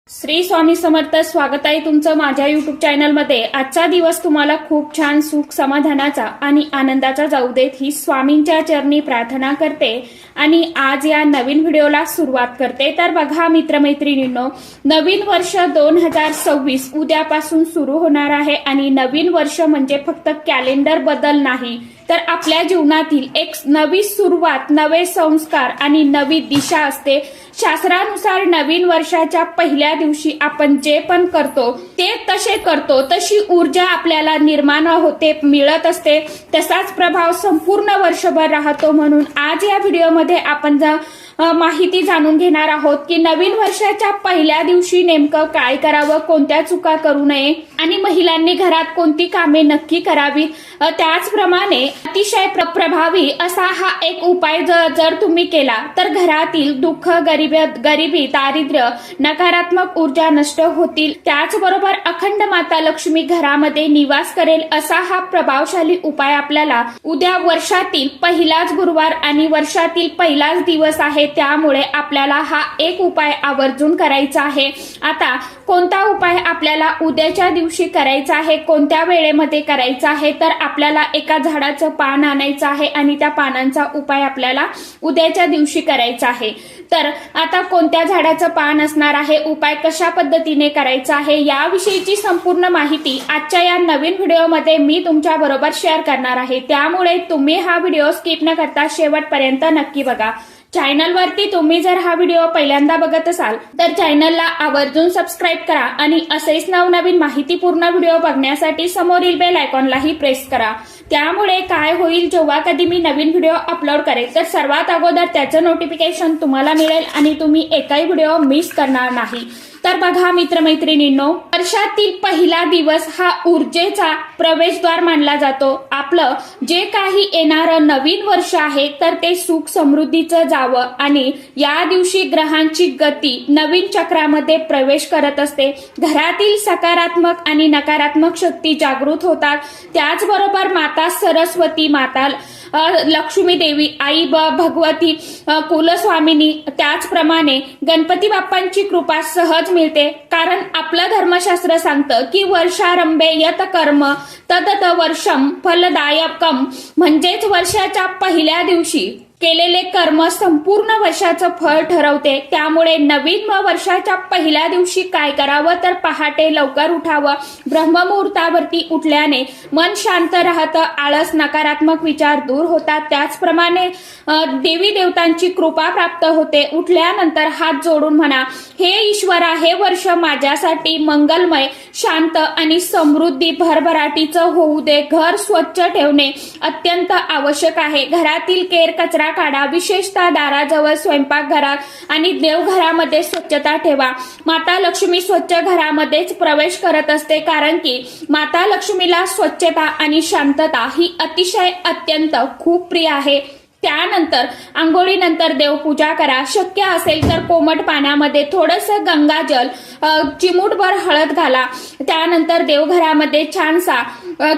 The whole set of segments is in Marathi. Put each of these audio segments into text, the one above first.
श्री स्वामी समर्थ. स्वागत आहे तुमचं माझ्या युट्यूब चॅनलमध्ये. आजचा दिवस तुम्हाला खूप छान सुख समाधानाचा आणि आनंदाचा जाऊ देत ही स्वामींच्या चरणी प्रार्थना करते आणि आज या नवीन व्हिडिओला सुरुवात करते. तर बघा मित्रमैत्रिणींनो, नवीन वर्ष 2026 उद्यापासून सुरू होणार आहे आणि नवीन वर्ष म्हणजे फक्त कॅलेंडर बदल नाही तर आपल्या जीवनातील एक नवी सुरुवात, नवे संस्कार आणि नवी दिशा असते. शास्त्रानुसार नवीन वर्षाच्या पहिल्या दिवशी आपण जे पण करतो ते तसे करतो, तशी ऊर्जा आपल्याला निर्माण होते, मिळत असते, तसाच प्रभाव संपूर्ण वर्षभर राहतो. म्हणून आज या व्हिडिओमध्ये आपण माहिती जाणून घेणार आहोत की नवीन वर्षाच्या पहिल्या दिवशी नेमकं काय करावं, कोणत्या चुका करू नये आणि महिलांनी घरात कोणती कामे नक्की करावी. त्याचप्रमाणे अतिशय प्रभावी असा हा एक उपाय जर तुम्ही केला तर घरातील दुःख, गरिबी, दारिद्र्य, नकारात्मक ऊर्जा नष्ट होतील. त्याचबरोबर अखंड माता लक्ष्मी घरामध्ये निवास करेल असा हा प्रभावशाली उपाय आपल्याला उद्या वर्षातील पहिलाच गुरुवार आणि वर्षातील पहिलाच दिवस आहे, त्यामुळे आपल्याला हा एक उपाय आवर्जून करायचा आहे. आता कोणता उपाय आपल्याला उद्याच्या दिवशी करायचा आहे, कोणत्या वेळेमध्ये करायचा आहे, तर आपल्याला एका झाडाचं पान आणायचं आहे आणि त्या पानांचा उपाय आपल्याला उद्याच्या दिवशी करायचा आहे. तर आता कोणत्या झाडाचं पान असणार आहे, उपाय कशा पद्धतीने करायचा आहे, याविषयीची संपूर्ण माहिती आजच्या या नवीन व्हिडिओमध्ये मी तुमच्या बरोबर शेअर करणार आहे. त्यामुळे तुम्ही हा व्हिडिओ स्किप न करता शेवटपर्यंत नक्की बघा. चॅनलवरती तुम्ही जर हा व्हिडिओ पहिल्यांदा बघत असाल तर चॅनलला आवर्जून सबस्क्राईब करा आणि असेच नवनवीन माहितीपूर्ण व्हिडिओ बघण्यासाठी समोरील बेल आयकॉनलाही प्रेस करा. त्यामुळे काय होईल, जेव्हा कधी मी नवीन व्हिडिओ अपलोड करेल तर सर्वात अगोदर त्याचं नोटिफिकेशन तुम्हाला मिळेल आणि तुम्ही एकही व्हिडिओ मिस करणार नाही. तर बघा मित्रमैत्रिणींनो, वर्षातील पहिला दिवस हा ऊर्जेचा प्रवेशद्वार मानला जातो. आपलं जे काही येणारं नवीन वर्ष आहे तर ते सुख समृद्धीचं जावं आणि या दिवशी ग्रहांची गती नवीन चक्रामध्ये प्रवेश करत असते. घरातील सकारात्मक आणि नकारात्मक शक्ती जागृत होतात. त्याचबरोबर माता सरस्वती, माता लक्ष्मी देवी, आई भगवती, कुलस्वामिनी, त्याचप्रमाणे गणपती बाप्पांची कृपा सहज मिळते. कारण आपलं धर्मशास्त्र सांगतं की वर्षारंभे यत कर्म तदत वर्षम फलदायकम, म्हणजेच वर्षाच्या पहिल्या दिवशी केलेले कर्म संपूर्ण वर्षाचं फळ ठरवते. त्यामुळे नवीन वर्षाच्या पहिल्या दिवशी काय करावं तर पहाटे लवकर उठावं. ब्रह्ममुहूर्तावरती उठल्याने मन शांत राहतं, आळस, नकारात्मक विचार दूर होतात. त्याचप्रमाणे देवी देवतांची कृपा प्राप्त होते. उठल्यानंतर हात जोडून म्हणा, हे ईश्वरा, हे वर्ष माझ्यासाठी मंगलमय, शांत आणि समृद्धी भरभराटीचं होऊ दे. घर स्वच्छ ठेवणे अत्यंत आवश्यक आहे. घरातील केर कचरा काढा, विशेषतः दाराजवळ, स्वयंपाकघरात आणि देवघरामध्ये स्वच्छता ठेवा. माता लक्ष्मी स्वच्छ घरामध्येच प्रवेश करत असते, कारण की माता लक्ष्मीला स्वच्छता आणि शांतता ही अतिशय अत्यंत खूप प्रिय आहे. त्यानंतर आंघोळीनंतर देवपूजा करा. शक्य असेल तर कोमट पाण्यामध्ये थोडंसं गंगाजल, चिमूटभर हळद घाला. त्यानंतर देवघरामध्ये छानसा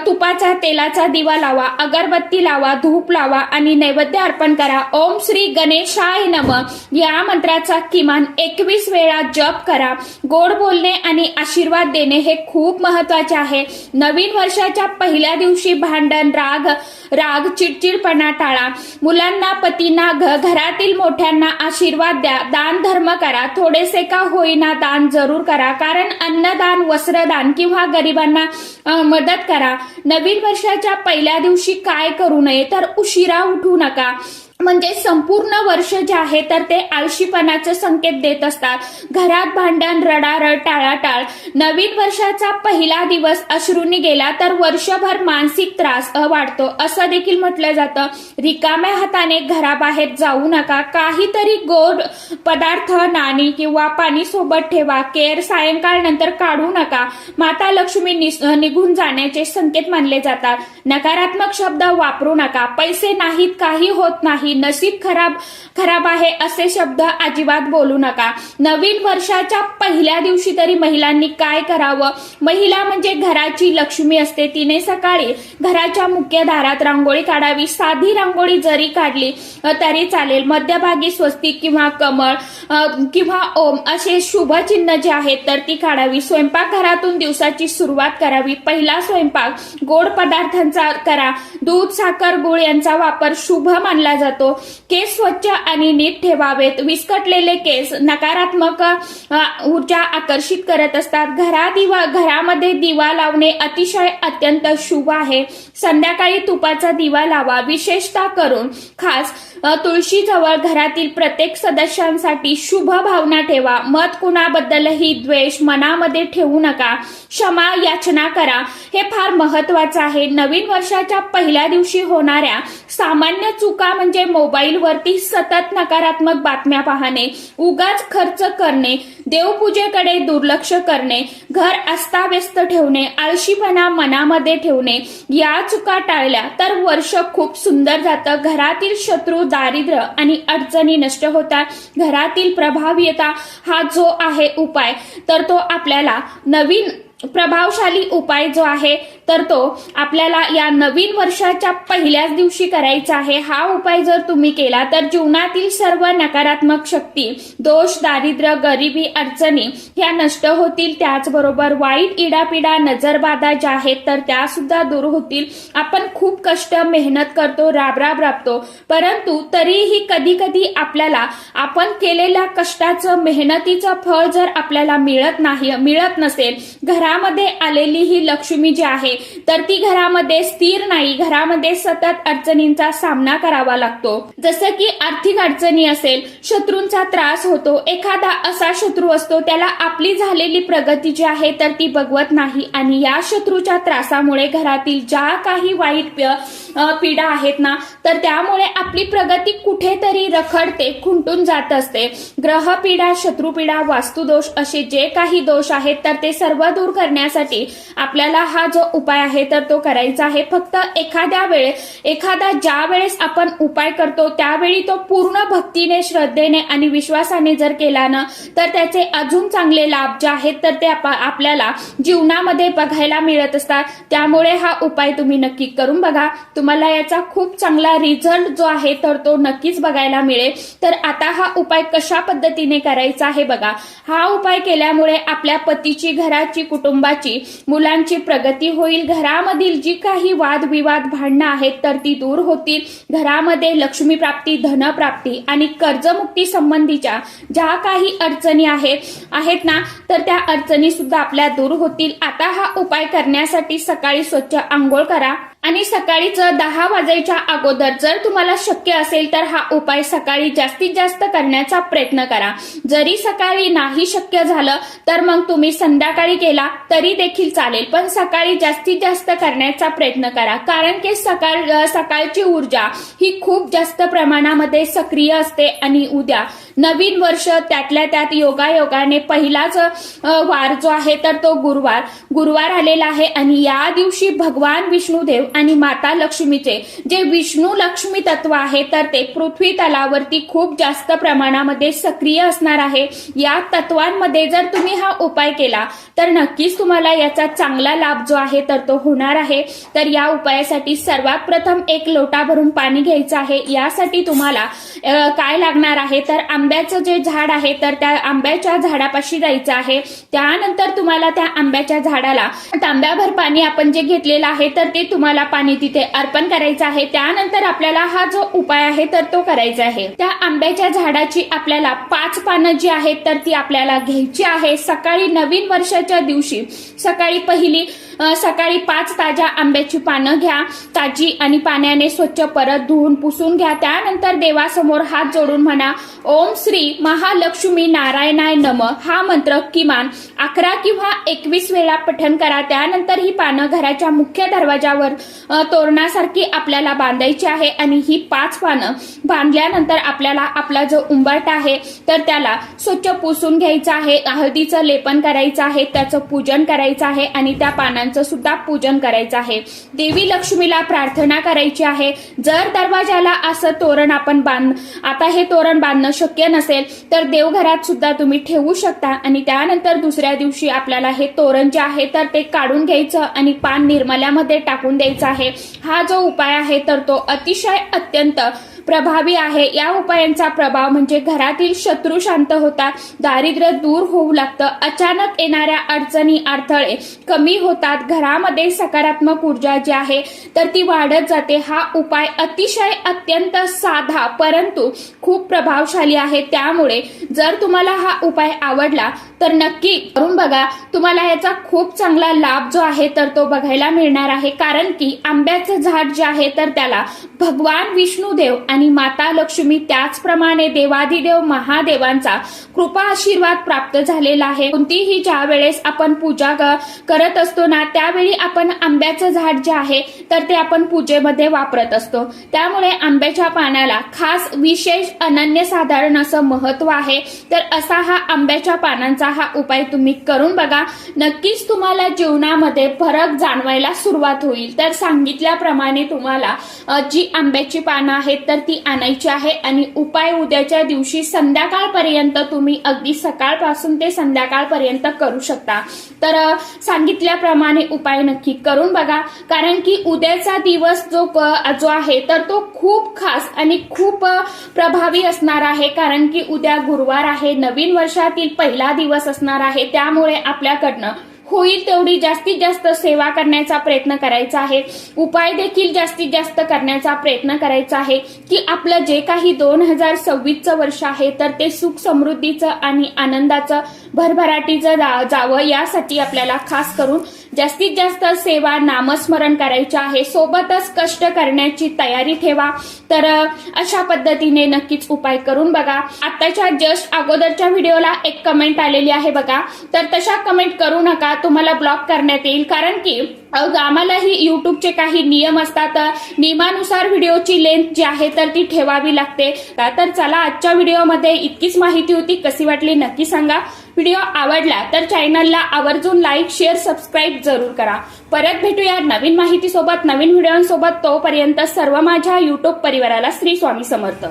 तुपाचा तेलाचा दिवा लावा, अगरबत्ती लावा, धूप लावा आणि नैवेद्य अर्पण करा. ओम श्री गणेशाय नमः या मंत्राचा किमान 21 वेळा जप करा. गोड बोलणे आणि आशीर्वाद देणे हे खूप महत्वाचे आहे. नवीन वर्षाच्या पहिल्या दिवशी भांडण, राग, चिडचिडपणा टाळा. मुलांना, पतींना, घरातील मोठ्यांना आशीर्वाद द्या. दान धर्म करा. थोडेसे का होईना दान जरूर करा, कारण अन्नदान, वस्त्रदान किंवा गरिबांना मदत करा. नवीन वर्षाच्या पहिल्या दिवशी काय करू नये तर उशिरा उठू नका. म्हणजे संपूर्ण वर्ष जे आहे तर ते आळशीपणाचे संकेत देत असतात. घरात भांडण, रडारड, टाळाटाळ. नवीन वर्षाचा पहिला दिवस अश्रूंनी गेला तर वर्षभर मानसिक त्रास वाढतो असं देखील म्हटलं जातं. रिकाम्या हाताने घराबाहेर जाऊ नका. काहीतरी गोड पदार्थ, नाणी किंवा पाणी सोबत ठेवा. केर सायंकाळ नंतर काढू नका. माता लक्ष्मी निघून जाण्याचे संकेत मानले जातात. नकारात्मक शब्द वापरू नका. पैसे नाहीत, काही होत नाही, नाही, नशीब खराब आहे असे शब्द अजिबात बोलू नका. नवीन वर्षाच्या पहिल्या दिवशी तरी महिलांनी काय करावं? महिला म्हणजे घराची लक्ष्मी असते. तिने सकाळी घराच्या मुख्य दारात रांगोळी काढावी. साधी रांगोळी जरी काढली तरी चालेल. मध्यभागी स्वस्तिक किंवा कमळ किंवा ओम असे शुभ चिन्ह जे आहेत तर ती काढावी. स्वयंपाकघरातून दिवसाची सुरुवात करावी. पहिला स्वयंपाक गोड पदार्थांचा करा. दूध, साखर, गुळ यांचा वापर शुभ मानला जातो. केस स्वच्छ आणि नीट ठेवावेत. विस्कटलेले केस नकारात्मक ऊर्जा आकर्षित करत असतात. घरामध्ये दिवा लावणे अतिशय अत्यंत शुभ आहे. संध्याकाळी तुपाचा दिवा लावा. विशेषतः करून खास तुळशीजवळ घरातील प्रत्येक सदस्यांसाठी शुभ भावना ठेवा. मत कुणाबद्दलही द्वेष मनामध्ये ठेवू नका. क्षमा याचना करा. हे फार महत्वाचं आहे. नवीन वर्षाच्या पहिल्या दिवशी होणाऱ्या सामान्य चुका म्हणजे मोबाईलवरती सतत नकारात्मक बातम्या पाहणे, उगाच खर्च करणे, देवपूजेकडे दुर्लक्ष करणे, घर अस्ताव्यस्त ठेवणे, आळशीपणा मनामध्ये ठेवणे, या चुका टाळल्या तर वर्ष खूप सुंदर जातं. घरातील शत्रू, दारिद्र्य आणि अडचणी नष्ट होतात. घरातील प्रभावीता हा जो आहे उपाय तर तो आपल्याला नवीन प्रभावशाली उपाय जो आहे तर तो आपल्याला या नवीन वर्षाच्या पहिल्याच दिवशी करायचा आहे. हा उपाय जर तुम्ही केला तर जीवनातील सर्व नकारात्मक शक्ती, दोष, दारिद्र्य, गरिबी, अडचणी ह्या नष्ट होतील. त्याचबरोबर वाईट इडापिडा, नजरबाधा ज्या आहेत तर त्या सुद्धा दूर होतील. आपण खूप कष्ट, मेहनत करतो, राबतो, परंतु तरीही कधी कधी आपल्याला आपण केलेल्या कष्टाचं, मेहनतीचं फळ जर आपल्याला मिळत नसेल, घरामध्ये आलेली ही लक्ष्मी जी आहे तर ती घरामध्ये स्थिर नाही. घरामध्ये सतत अडचणींचा सामना करावा लागतो. जसं की आर्थिक अडचणी असेल, शत्रूंचा त्रास होतो. एखादा असा शत्रू असतो त्याला आपली झालेली प्रगती जी आहे तर ती बघवत नाही आणि या शत्रूच्या त्रासामुळे घरातील ज्या काही वाईट पीडा आहेत ना तर त्यामुळे आपली प्रगती कुठेतरी रखडते, खुंटून जात असते. ग्रह पीडा, शत्रुपीडा, वास्तुदोष असे जे काही दोष आहेत तर ते सर्व दूर करण्यासाठी आपल्याला हा जो उपाय आहे तर तो करायचा आहे. फक्त एखादा ज्या वेळेस आपण उपाय करतो त्यावेळी तो पूर्ण भक्तीने, श्रद्धेने आणि विश्वासाने जर केला ना तर त्याचे अजून चांगले लाभ जे आहेत तर ते आपल्याला जीवनामध्ये बघायला मिळत असतात. त्यामुळे हा उपाय तुम्ही नक्की करून बघा. तुम्हाला याचा खूप चांगला रिझल्ट जो आहे तर तो नक्कीच बघायला मिळेल. तर आता हा उपाय कशा पद्धतीने करायचा आहे बघा. हा उपाय केल्यामुळे आपल्या पतीची, घराची, कुटुंबाची, मुलांची प्रगती होईल. घरामधील जी काही वादविवाद, भांडणं आहेत तर ती दूर होतील. घरामध्ये लक्ष्मी प्राप्ती, धनप्राप्ती आणि कर्जमुक्ती संबंधीच्या ज्या काही अडचणी आहेत ना तर त्या अडचणी सुद्धा आपल्या दूर होतील. आता हा उपाय करण्यासाठी सकाळी स्वच्छ आंघोळ करा आणि सकाळीच 10 वाजायच्या अगोदर जर तुम्हाला शक्य असेल तर हा उपाय सकाळी जास्तीत जास्त करण्याचा प्रयत्न करा. जरी सकाळी नाही शक्य झालं तर मग तुम्ही संध्याकाळी केला तरी देखील चालेल, पण सकाळी जास्तीत जास्त करण्याचा प्रयत्न करा. कारण की सकाळची ऊर्जा ही खूप जास्त प्रमाणामध्ये सक्रिय असते आणि उद्या नवीन वर्ष, त्यातल्या त्यात योगायोगाने पहिलाच वार जो आहे तर तो गुरुवार आलेला आहे आणि या दिवशी भगवान विष्णुदेव आणि माता लक्ष्मीचे जे विष्णू लक्ष्मी तत्व आहे तर ते पृथ्वी तलावरती खूप जास्त प्रमाणामध्ये सक्रिय असणार आहे. या तत्वांमध्ये जर तुम्ही हा उपाय केला तर नक्कीच तुम्हाला याचा चांगला लाभ जो आहे तर तो होणार आहे. तर या उपायासाठी सर्वात प्रथम 1 लोटा भरून पाणी घ्यायचं आहे. यासाठी तुम्हाला काय लागणार आहे तर आंब्याचं जे झाड आहे तर त्या आंब्याच्या झाडापाशी जायचं आहे. त्यानंतर तुम्हाला त्या आंब्याच्या झाडाला तांब्याभर पाणी आपण जे घेतलेलं आहे तर ते तुम्हाला पाणी तिथे अर्पण करायचं आहे. त्यानंतर आपल्याला हा जो उपाय आहे तर तो करायचा आहे. त्या आंब्याच्या झाडाची आपल्याला 5 पानं जी आहेत तर ती आपल्याला घ्यायची आहे. सकाळी नवीन वर्षाच्या दिवशी सकाळी 5 ताज्या आंब्याची पानं घ्या, ताजी, आणि पाण्याने स्वच्छ परत धुवून पुसून घ्या. त्यानंतर देवासमोर हात जोडून म्हणा, ओम श्री महालक्ष्मी नारायणाय नमः हा मंत्र किमान 11 किंवा 21 वेळा पठण करा. त्यानंतर ही पानं घराच्या मुख्य दरवाजावर तोरणासारखी आपल्याला बांधायची आहे आणि ही 5 पानं बांधल्यानंतर आपल्याला आपला जो उंबरठा आहे तर त्याला स्वच्छ पुसून घ्यायचं आहे, हळदीचं लेपन करायचं आहे, त्याचं पूजन करायचं आहे आणि त्या पानांचं सुद्धा पूजन करायचं आहे। देवी लक्ष्मीला प्रार्थना करायची आहे। जर दरवाजाला असं तोरण आपण आता हे तोरण बांधणं शक्य नसेल तर देवघरात सुद्धा तुम्ही ठेवू शकता आणि त्यानंतर दुसऱ्या दिवशी आपल्याला हे तोरण जे आहे तर ते काढून घ्यायचं आणि पान निर्मल्यामध्ये टाकून द्यायचं आहे। हा जो उपाय आहे तर तो अतिशय अत्यंत प्रभावी आहे। या उपायांचा प्रभाव म्हणजे घरातील शत्रू शांत होतात, दारिद्र्य दूर होऊ लागतं, अचानक येणाऱ्या अडचणी अडथळे कमी होतात, घरामध्ये सकारात्मक ऊर्जा जी आहे तर ती वाढत जाते। हा उपाय अतिशय अत्यंत साधा परंतु खूप प्रभावशाली आहे। त्यामुळे जर तुम्हाला हा उपाय आवडला तर नक्की करून बघा। तुम्हाला याचा खूप चांगला लाभ जो आहे तर तो बघायला मिळणार आहे, कारण की आंब्याचं झाड जे आहे तर त्याला भगवान विष्णुदेव आणि माता लक्ष्मी त्याचप्रमाणे देवाधिदेव महादेवांचा कृपा आशीर्वाद प्राप्त झालेला आहे। कोणतीही ज्या वेळेस आपण पूजा करत असतो ना त्यावेळी आपण आंब्याचं झाड जे आहे तर ते आपण पूजेमध्ये वापरत असतो। त्यामुळे आंब्याच्या पानाला खास विशेष अनन्यसाधारण असं महत्व आहे। तर असा हा आंब्याच्या पानांचा हा उपाय तुम्ही करून बघा, नक्कीच तुम्हाला जीवनामध्ये फरक जाणवायला सुरुवात होईल। तर सांगितल्याप्रमाणे तुम्हाला जी आंब्याची पानं आहेत तर ती आणायची आहे आणि उपाय उद्याच्या दिवशी संध्याकाळपर्यंत तुम्ही अगदी सकाळपासून ते संध्याकाळपर्यंत करू शकता। तर सांगितल्याप्रमाणे उपाय नक्की करून बघा, कारण की उद्याचा दिवस जो आहे तर तो खूप खास आणि खूप प्रभावी असणार आहे, कारण की उद्या गुरुवार आहे, नवीन वर्षातील पहिला दिवस असणार आहे। त्यामुळे आपल्याकडनं होईल तेवढी जास्तीत जास्त सेवा करण्याचा प्रयत्न करायचा आहे, उपाय देखील जास्तीत जास्त करण्याचा प्रयत्न करायचा आहे की आपलं जे काही 2026चं वर्ष आहे तर ते सुख समृद्धीचं आणि आनंदाचं भरभराटीचं जावं, यासाठी आपल्याला खास करून जास्तीत जास्त सेवा नामस्मरण करायचं आहे, सोबतच कष्ट करण्याची तयारी ठेवा। तर अशा पद्धतीने नक्कीच उपाय करून बघा। आताच्या जस्ट अगोदरच्या व्हिडिओला एक कमेंट आलेली आहे बघा, तर तशा कमेंट करू नका, तुम्हाला ब्लॉक करण्यात येईल, कारण की आम्हालाही युट्यूबचे काही नियम असतात, नियमानुसार व्हिडिओची लेंथ जी आहे तर ती ठेवावी लागते। तर चला, आजच्या व्हिडिओमध्ये इतकीच माहिती होती, कशी वाटली नक्की सांगा। व्हिडिओ आवडला तर चॅनलला आवर्जून लाईक, शेअर, सबस्क्राईब जरूर करा। परत भेटूया नवीन माहितीसोबत, नवीन व्हिडिओसोबत। तोपर्यंत सर्व माझ्या युट्यूब परिवाराला श्री स्वामी समर्थ।